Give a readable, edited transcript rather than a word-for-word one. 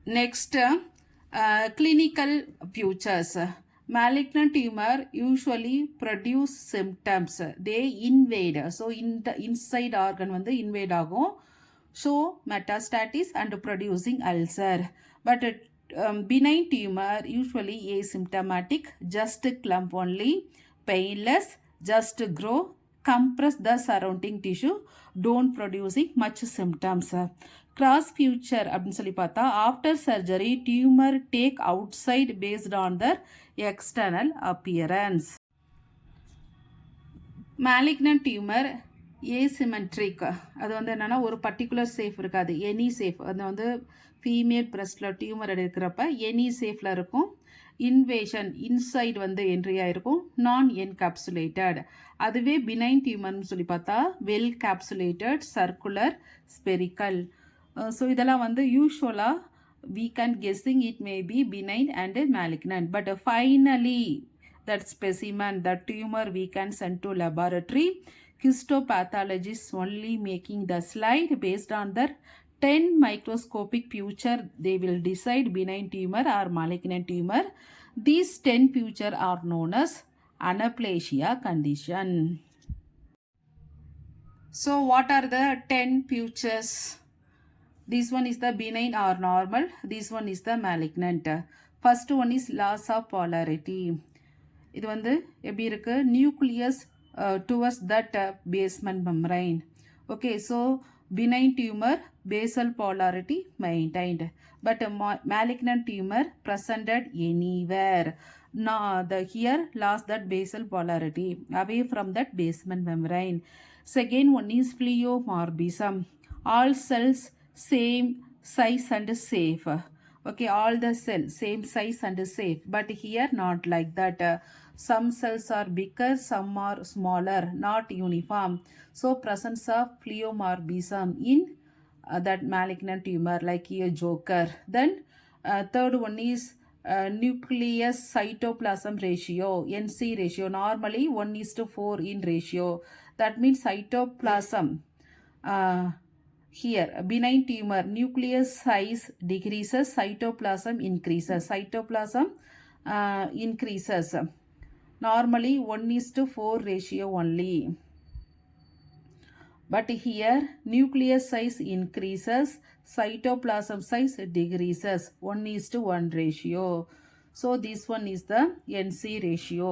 Next, clinical features. Malignant tumor usually produce symptoms. They invade. So, in the inside organ வந்து invade ஆகும். Show metastasis and producing ulcer. But benign tumor usually asymptomatic, just clump only, painless, just grow, compress the surrounding tissue, don't producing much symptoms. Cross future அப்படின்னு சொல்லி பார்த்தா after surgery tumour take out side based on their external appearance. Malignant tumour asymmetric, அது வந்து என்னென்னா ஒரு particular shape இருக்காது, any shape. அது வந்து ஃபீமேல் பிரஸ்டில் டியூமர் எடுக்கிறப்ப எனி சேஃபில் இருக்கும். இன்வேஷன் இன்சைட் வந்து என்ட்ரியாக இருக்கும். நான் என்கேப்சுலேட்டட். அதுவே பினைன் டியூமர்னு சொல்லி பார்த்தா well capsulated, circular, spherical. So இதெல்லாம் வந்து யூஸ்வலாக we can guessing it may be benign and malignant, but finally that specimen, that tumor we can send to laboratory. Histopathologists only making the slide based on their 10 microscopic picture, they will decide benign tumor or malignant tumor. These 10 picture are known as anaplasia condition. So what are the 10 pictures? This one is the benign or normal. This one is the malignant. First one is loss of polarity. இது வந்து எப்படி இருக்கு? Nucleus towards that basement membrane. Okay, so benign tumor basal polarity maintained, but malignant tumor presented anywhere. Now the here lost that basal polarity away from that basement membrane. Second one is pleomorphism. All cells same size and safe. Okay, all the cells same size and safe, but here not like that. Some cells are bigger, some are smaller, not uniform. So presence of pleomorphism in that malignant tumor, like a joker. Then third one is nucleus cytoplasm ratio, NC ratio. Normally 1:4 in ratio. That means cytoplasm. Here, benign tumor, nucleus size decreases, cytoplasm increases. Cytoplasm increases. Normally 1:4 ratio only. But here, nucleus size increases, cytoplasm size decreases. 1:1 ratio. So this one is the NC ratio.